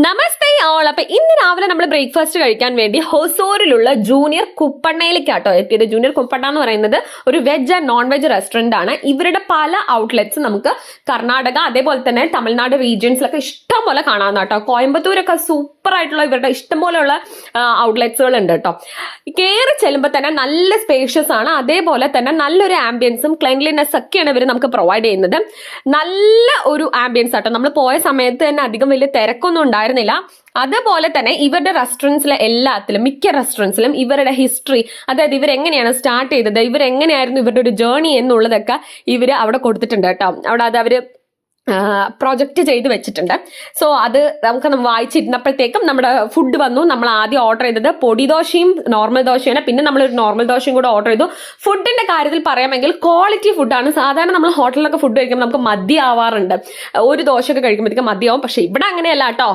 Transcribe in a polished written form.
നമസ്തേ all. അപ്പൊ ഇന്ന് രാവിലെ നമ്മൾ ബ്രേക്ക്ഫാസ്റ്റ് കഴിക്കാൻ വേണ്ടി ഹൊസൂറിലുള്ള ജൂനിയർ കുപ്പണ്ണയിലേക്കാട്ടോ എത്തിയത്. ജൂനിയർ കുപ്പണ്ണ എന്ന് പറയുന്നത് ഒരു veg and non veg restaurant ആണ്. ഇവരുടെ പല ഔട്ട്ലെറ്റ്സ് നമുക്ക് കർണാടക അതേപോലെ തന്നെ തമിഴ്നാട് റീജിയൻസിലൊക്കെ ഇഷ്ടം പോലെ കാണാവുന്ന കോയമ്പത്തൂരൊക്കെ സൂപ്പർ ആയിട്ടുള്ള ഇവരുടെ ഇഷ്ടം പോലെയുള്ള ഔട്ട്ലെറ്റ്സുകൾ ഉണ്ട് കേട്ടോ. കയറി ചെല്ലുമ്പോൾ തന്നെ നല്ല സ്പേഷ്യസ് ആണ്, അതേപോലെ തന്നെ നല്ലൊരു ആംബിയൻസും ക്ലീൻലിനെസ് ഒക്കെയാണ് ഇവർ നമുക്ക് പ്രൊവൈഡ് ചെയ്യുന്നത്. നല്ല ഒരു ആംബിയൻസ് ആട്ടോ. നമ്മൾ പോയ സമയത്ത് തന്നെ അധികം വലിയ തിരക്കൊന്നും ഉണ്ടായിരുന്നില്ല. അതുപോലെ തന്നെ ഇവരുടെ റെസ്റ്റോറൻറ്റ്സിലെ എല്ലാത്തിലും മിക്ക റെസ്റ്റോറൻറ്റ്സിലും ഇവരുടെ ഹിസ്റ്ററി, അതായത് ഇവരെങ്ങനെയാണ് സ്റ്റാർട്ട് ചെയ്തത്, ഇവരെങ്ങനെയായിരുന്നു ഇവരുടെ ഒരു ജേർണി എന്നുള്ളതൊക്കെ ഇവർ അവിടെ കൊടുത്തിട്ടുണ്ട് കേട്ടോ. അവിടെ അത് അവര് പ്രൊജക്റ്റ് ചെയ്ത് വെച്ചിട്ടുണ്ട്. സോ അത് നമുക്ക് വായിച്ചിരുന്നപ്പോഴത്തേക്കും നമ്മുടെ ഫുഡ് വന്നു. നമ്മൾ ആദ്യം ഓർഡർ ചെയ്തത് പൊടി ദോശയും നോർമൽ ദോശയാണ്. പിന്നെ നമ്മളൊരു നോർമൽ ദോശയും കൂടെ ഓർഡർ ചെയ്തു. ഫുഡിന്റെ കാര്യത്തിൽ പറയാമെങ്കിൽ ക്വാളിറ്റി ഫുഡാണ്. സാധാരണ നമ്മൾ ഹോട്ടലിലൊക്കെ ഫുഡ് കഴിക്കുമ്പോൾ നമുക്ക് മദ്യമാവാറുണ്ട്, ഒരു ദോശയൊക്കെ കഴിക്കുമ്പോഴത്തേക്കും മദ്യമാവും. പക്ഷെ ഇവിടെ അങ്ങനെയല്ല കേട്ടോ.